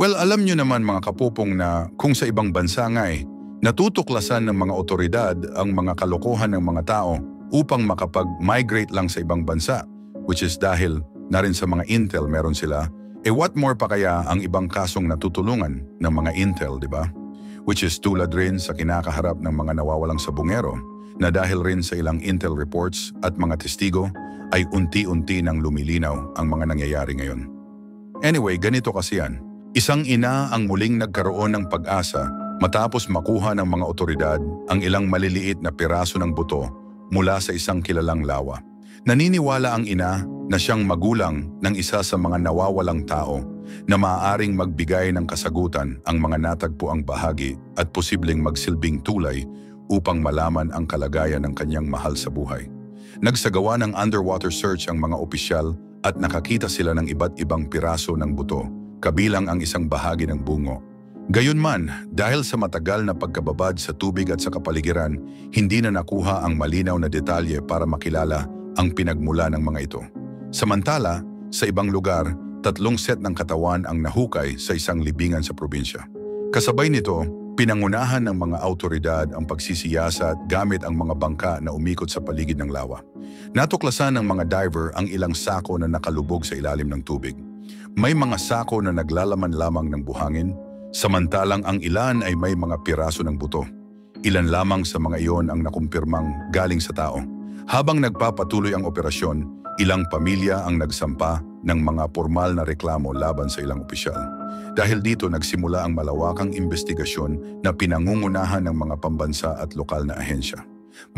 Well, alam nyo naman mga kapupong na kung sa ibang bansa nga natutuklasan ng mga otoridad ang mga kalokohan ng mga tao upang makapag-migrate lang sa ibang bansa, which is dahil na rin sa mga intel meron sila, what more pa kaya ang ibang kasong natutulungan ng mga intel, di ba? Which is tulad rin sa kinakaharap ng mga nawawalang sabungero na dahil rin sa ilang intel reports at mga testigo ay unti-unti nang lumilinaw ang mga nangyayari ngayon. Anyway, ganito kasi yan. Isang ina ang muling nagkaroon ng pag-asa matapos makuha ng mga otoridad ang ilang maliliit na piraso ng buto mula sa isang kilalang lawa. Naniniwala ang ina na siyang magulang ng isa sa mga nawawalang tao na maaaring magbigay ng kasagutan ang mga natagpuang bahagi at posibleng magsilbing tulay upang malaman ang kalagayan ng kanyang mahal sa buhay. Nagsagawa ng underwater search ang mga opisyal at nakakita sila ng iba't ibang piraso ng buto, kabilang ang isang bahagi ng bungo. Gayunman, dahil sa matagal na pagkababad sa tubig at sa kapaligiran, hindi na nakuha ang malinaw na detalye para makilala ang pinagmula ng mga ito. Samantala, sa ibang lugar, 3 set ng katawan ang nahukay sa isang libingan sa probinsya. Kasabay nito, pinangunahan ng mga autoridad ang pagsisiyasat gamit ang mga bangka na umikot sa paligid ng lawa. Natuklasan ng mga diver ang ilang sako na nakalubog sa ilalim ng tubig. May mga sako na naglalaman lamang ng buhangin, samantalang ang ilan ay may mga piraso ng buto. Ilan lamang sa mga iyon ang nakumpirmang galing sa tao. Habang nagpapatuloy ang operasyon, ilang pamilya ang nagsampa ng mga formal na reklamo laban sa ilang opisyal. Dahil dito nagsimula ang malawakang investigasyon na pinangungunahan ng mga pambansa at lokal na ahensya.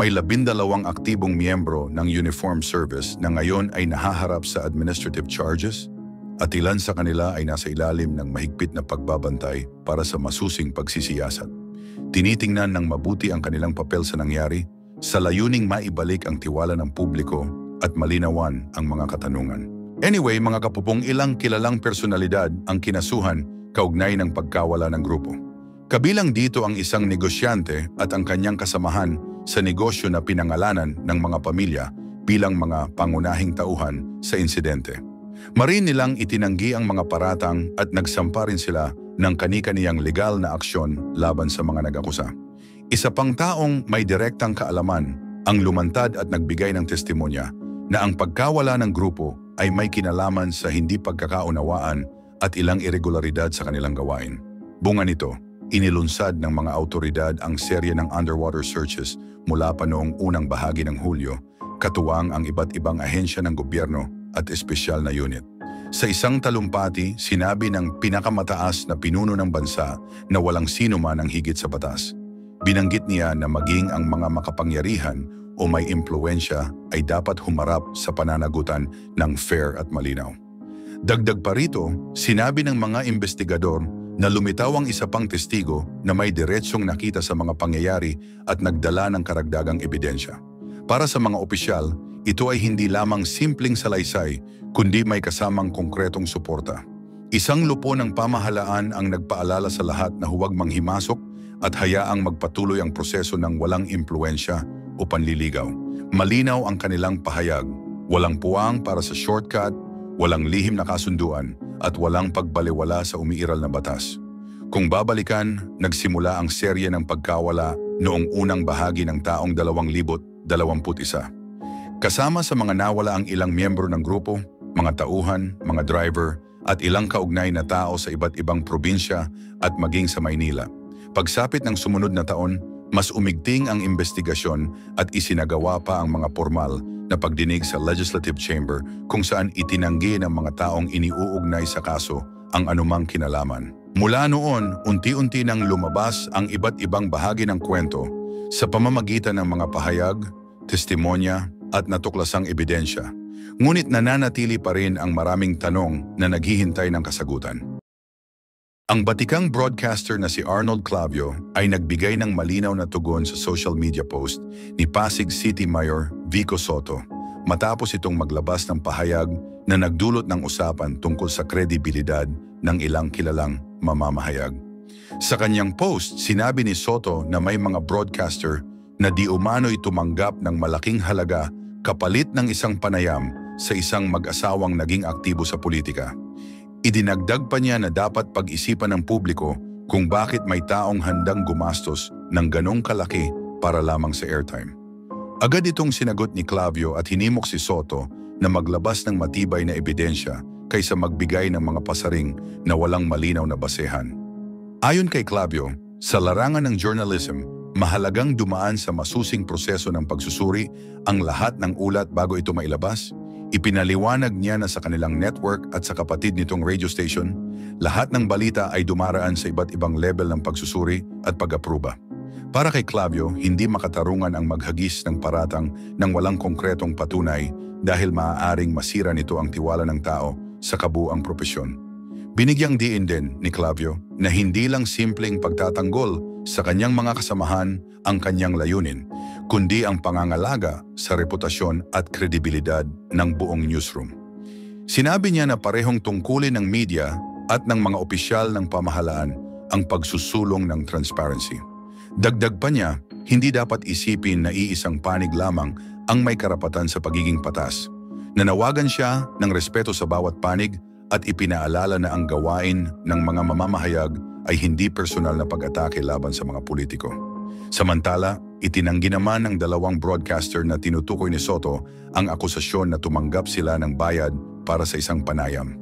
May 12 aktibong miyembro ng Uniform Service na ngayon ay nahaharap sa administrative charges at ilan sa kanila ay nasa ilalim ng mahigpit na pagbabantay para sa masusing pagsisiyasat. Tinitingnan ng mabuti ang kanilang papel sa nangyari sa layuning maibalik ang tiwala ng publiko at malinawan ang mga katanungan. Anyway, mga kapupong, ilang kilalang personalidad ang kinasuhan kaugnay ng pagkawala ng grupo. Kabilang dito ang isang negosyante at ang kanyang kasamahan sa negosyo na pinangalanan ng mga pamilya bilang mga pangunahing tauhan sa insidente. Marin nilang itinanggi ang mga paratang at nagsampa rin sila ng kani-kaniyang legal na aksyon laban sa mga nag-akusa. Isa pang taong may direktang kaalaman ang lumantad at nagbigay ng testimonya na ang pagkawala ng grupo ay may kinalaman sa hindi pagkakaunawaan at ilang irregularidad sa kanilang gawain. Bunga nito, inilunsad ng mga autoridad ang serye ng underwater searches mula pa noong unang bahagi ng Hulyo, katuwang ang iba't ibang ahensya ng gobyerno at espesyal na unit. Sa isang talumpati, sinabi ng pinakamataas na pinuno ng bansa na walang sino man ang higit sa batas. Binanggit niya na maging ang mga makapangyarihan o may impluwensya ay dapat humarap sa pananagutan ng fair at malinaw. Dagdag pa rito, sinabi ng mga investigador na lumitaw ang isa pang testigo na may diretsyong nakita sa mga pangyayari at nagdala ng karagdagang ebidensya. Para sa mga opisyal, ito ay hindi lamang simpleng salaysay, kundi may kasamang konkretong suporta. Isang lupo ng pamahalaan ang nagpaalala sa lahat na huwag manghimasok at hayaang magpatuloy ang proseso ng walang impluwensya o panliligaw. Malinaw ang kanilang pahayag, walang puwang para sa shortcut, walang lihim na kasunduan, at walang pagbaliwala sa umiiral na batas. Kung babalikan, nagsimula ang serye ng pagkawala noong unang bahagi ng taong 2021. Kasama sa mga nawala ang ilang miyembro ng grupo, mga tauhan, mga driver, at ilang kaugnay na tao sa iba't ibang probinsya at maging sa Maynila. Pagsapit ng sumunod na taon, mas umigting ang investigasyon at isinagawa pa ang mga formal na pagdinig sa Legislative Chamber kung saan itinanggi ng mga taong iniuugnay sa kaso ang anumang kinalaman. Mula noon, unti-unti nang lumabas ang iba't ibang bahagi ng kwento sa pamamagitan ng mga pahayag, testimonya at natuklasang ebidensya. Ngunit nananatili pa rin ang maraming tanong na naghihintay ng kasagutan. Ang batikang broadcaster na si Arnold Clavio ay nagbigay ng malinaw na tugon sa social media post ni Pasig City Mayor Vico Soto matapos itong maglabas ng pahayag na nagdulot ng usapan tungkol sa kredibilidad ng ilang kilalang mamamahayag. Sa kanyang post, sinabi ni Soto na may mga broadcaster na di umano'y tumanggap ng malaking halaga kapalit ng isang panayam sa isang mag-asawang naging aktibo sa politika. Idinagdag pa niya na dapat pag-isipan ng publiko kung bakit may taong handang gumastos ng ganong kalaki para lamang sa airtime. Agad itong sinagot ni Clavio at hinimok si Soto na maglabas ng matibay na ebidensya kaysa magbigay ng mga pasaring na walang malinaw na basehan. Ayon kay Clavio, sa larangan ng journalism, mahalagang dumaan sa masusing proseso ng pagsusuri ang lahat ng ulat bago ito mailabas. Ipinaliwanag niya na sa kanilang network at sa kapatid nitong radio station, lahat ng balita ay dumaraan sa iba't ibang level ng pagsusuri at pag-aproba. Para kay Clavio, hindi makatarungan ang maghagis ng paratang nang walang konkretong patunay dahil maaaring masira nito ang tiwala ng tao sa kabuuang propesyon. Binigyang diin din ni Clavio na hindi lang simpleng pagtatanggol sa kanyang mga kasamahan ang kanyang layunin, kundi ang pangangalaga sa reputasyon at kredibilidad ng buong newsroom. Sinabi niya na parehong tungkulin ng media at ng mga opisyal ng pamahalaan ang pagsusulong ng transparency. Dagdag pa niya, hindi dapat isipin na iisang panig lamang ang may karapatan sa pagiging patas. Nanawagan siya ng respeto sa bawat panig at ipinaalala na ang gawain ng mga mamamahayag ay hindi personal na pag-atake laban sa mga politiko. Samantala, itinanggi naman ng dalawang broadcaster na tinutukoy ni Soto ang akusasyon na tumanggap sila ng bayad para sa isang panayam.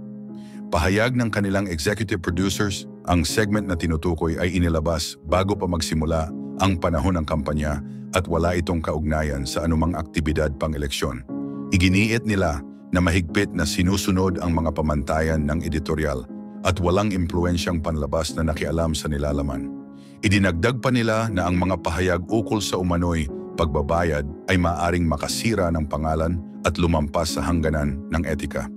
Pahayag ng kanilang executive producers, ang segment na tinutukoy ay inilabas bago pa magsimula ang panahon ng kampanya at wala itong kaugnayan sa anumang aktibidad pang-eleksyon. Iginiit nila na mahigpit na sinusunod ang mga pamantayan ng editorial at walang impluensyang panlabas na nakialam sa nilalaman. Idinagdag pa nila na ang mga pahayag ukol sa umano'y pagbabayad ay maaring makasira ng pangalan at lumampas sa hangganan ng etika.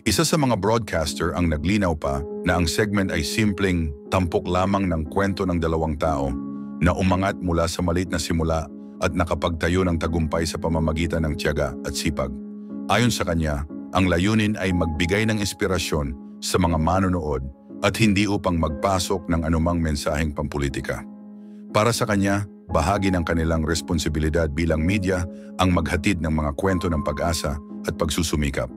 Isa sa mga broadcaster ang naglinaw pa na ang segment ay simpleng tampok lamang ng kwento ng dalawang tao na umangat mula sa maliit na simula at nakapagtayo ng tagumpay sa pamamagitan ng tiyaga at sipag. Ayon sa kanya, ang layunin ay magbigay ng inspirasyon sa mga manonood at hindi upang magpasok ng anumang mensaheng pampolitika. Para sa kanya, bahagi ng kanilang responsibilidad bilang media ang maghatid ng mga kwento ng pag-asa at pagsusumikap.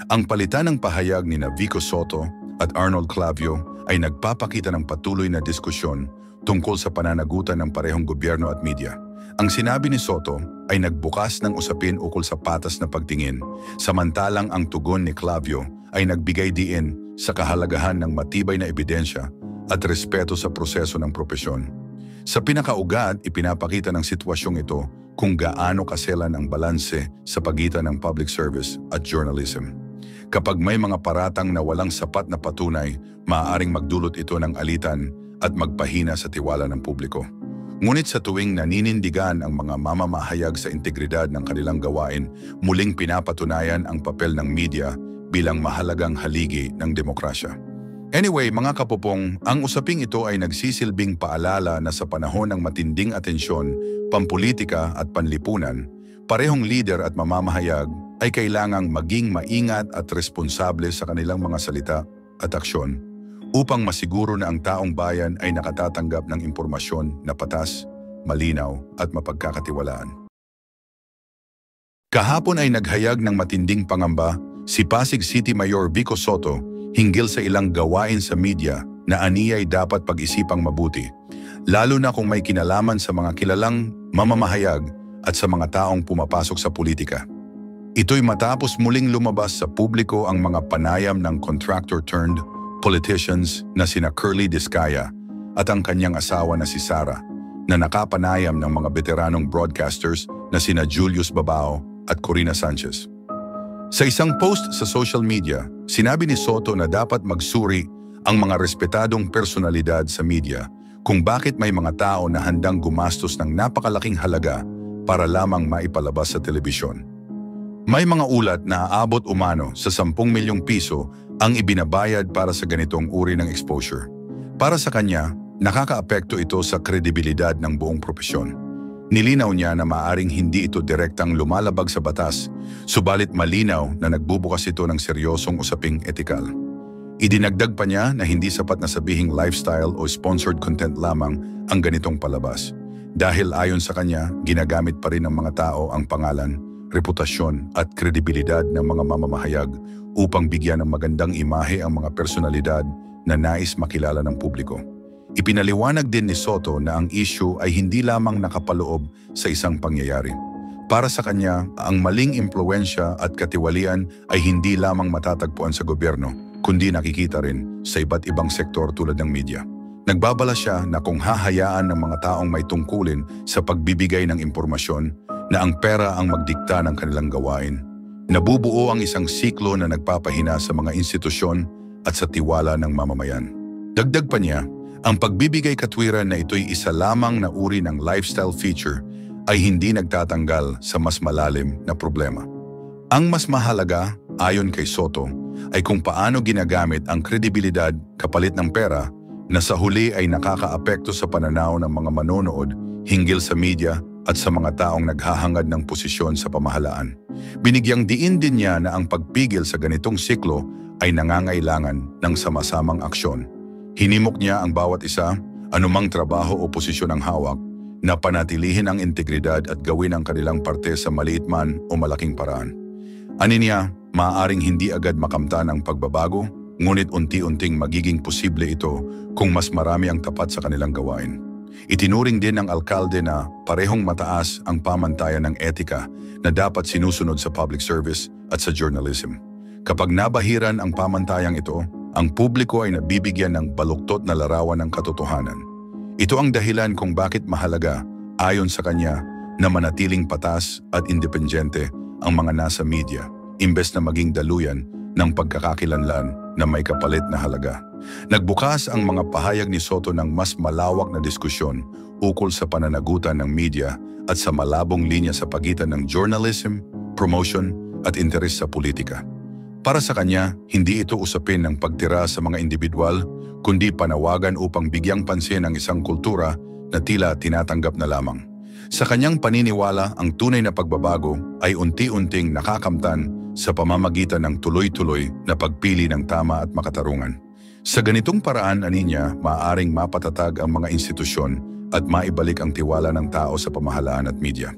Ang palitan ng pahayag ni Vico Soto at Arnold Clavio ay nagpapakita ng patuloy na diskusyon tungkol sa pananagutan ng parehong gobyerno at media. Ang sinabi ni Soto ay nagbukas ng usapin ukol sa patas na pagtingin, samantalang ang tugon ni Clavio ay nagbigay diin sa kahalagahan ng matibay na ebidensya at respeto sa proseso ng propesyon. Sa pinakaugat, ipinapakita ng sitwasyong ito kung gaano kaselan ang balanse sa pagitan ng public service at journalism. Kapag may mga paratang na walang sapat na patunay, maaaring magdulot ito ng alitan at magpahina sa tiwala ng publiko. Ngunit sa tuwing naninindigan ang mga mamamahayag sa integridad ng kanilang gawain, muling pinapatunayan ang papel ng media bilang mahalagang haligi ng demokrasya. Anyway, mga kapupong, ang usaping ito ay nagsisilbing paalala na sa panahon ng matinding atensyon, pampolitika at panlipunan, parehong lider at mamamahayag ay kailangang maging maingat at responsable sa kanilang mga salita at aksyon upang masiguro na ang taong bayan ay nakatatanggap ng impormasyon na patas, malinaw at mapagkakatiwalaan. Kahapon ay naghayag ng matinding pangamba si Pasig City Mayor Vico Soto hinggil sa ilang gawain sa media na aniyay dapat pag-isipang mabuti, lalo na kung may kinalaman sa mga kilalang mamamahayag at sa mga taong pumapasok sa politika. Ito'y matapos muling lumabas sa publiko ang mga panayam ng contractor-turned-politicians na sina Curly Discaya at ang kanyang asawa na si Sara, na nakapanayam ng mga veteranong broadcasters na sina Julius Babao at Corina Sanchez. Sa isang post sa social media, sinabi ni Soto na dapat magsuri ang mga respetadong personalidad sa media kung bakit may mga tao na handang gumastos ng napakalaking halaga para lamang maipalabas sa telebisyon. May mga ulat na aabot umano sa 10 milyong piso ang ibinabayad para sa ganitong uri ng exposure. Para sa kanya, nakakaapekto ito sa kredibilidad ng buong propesyon. Nilinaw niya na maaaring hindi ito direktang lumalabag sa batas, subalit malinaw na nagbubukas ito ng seryosong usaping etikal. Idinagdag pa niya na hindi sapat na sabihing lifestyle o sponsored content lamang ang ganitong palabas. Dahil ayon sa kanya, ginagamit pa rin ng mga tao ang pangalan, reputasyon at kredibilidad ng mga mamamahayag upang bigyan ng magandang imahe ang mga personalidad na nais makilala ng publiko. Ipinaliwanag din ni Soto na ang issue ay hindi lamang nakapaloob sa isang pangyayari. Para sa kanya, ang maling impluwensya at katiwalian ay hindi lamang matatagpuan sa gobyerno, kundi nakikita rin sa iba't ibang sektor tulad ng media. Nagbabala siya na kung hahayaan ng mga taong may tungkulin sa pagbibigay ng impormasyon na ang pera ang magdikta ng kanilang gawain, nabubuo ang isang siklo na nagpapahina sa mga institusyon at sa tiwala ng mamamayan. Dagdag pa niya, ang pagbibigay katwiran na ito'y isa lamang na uri ng lifestyle feature ay hindi nagtatanggal sa mas malalim na problema. Ang mas mahalaga, ayon kay Soto, ay kung paano ginagamit ang kredibilidad kapalit ng pera na sa huli ay nakakaapekto sa pananaw ng mga manonood hinggil sa media at sa mga taong naghahangad ng posisyon sa pamahalaan. Binigyang diin din niya na ang pagpigil sa ganitong siklo ay nangangailangan ng sama-samang aksyon. Hinimok niya ang bawat isa, anumang trabaho o posisyon ang hawak, na panatilihin ang integridad at gawin ang kanilang parte sa maliit man o malaking paraan. Ani niya, maaaring hindi agad makamtan ang pagbabago, ngunit unti-unting magiging posible ito kung mas marami ang tapat sa kanilang gawain. Itinuring din ng alkalde na parehong mataas ang pamantayan ng etika na dapat sinusunod sa public service at sa journalism. Kapag nabahiran ang pamantayang ito, ang publiko ay nabibigyan ng baluktot na larawan ng katotohanan. Ito ang dahilan kung bakit mahalaga, ayon sa kanya, na manatiling patas at independyente ang mga nasa media, imbes na maging daluyan ng pagkakakilanlan na may kapalit na halaga. Nagbukas ang mga pahayag ni Soto ng mas malawak na diskusyon ukol sa pananagutan ng media at sa malabong linya sa pagitan ng journalism, promotion at interes sa politika. Para sa kanya, hindi ito usapin ng pagtira sa mga individual, kundi panawagan upang bigyang pansin ang isang kultura na tila tinatanggap na lamang. Sa kanyang paniniwala, ang tunay na pagbabago ay unti-unting nakakamtan sa pamamagitan ng tuloy-tuloy na pagpili ng tama at makatarungan. Sa ganitong paraan, aninya, maaaring mapatatag ang mga institusyon at maibalik ang tiwala ng tao sa pamahalaan at media.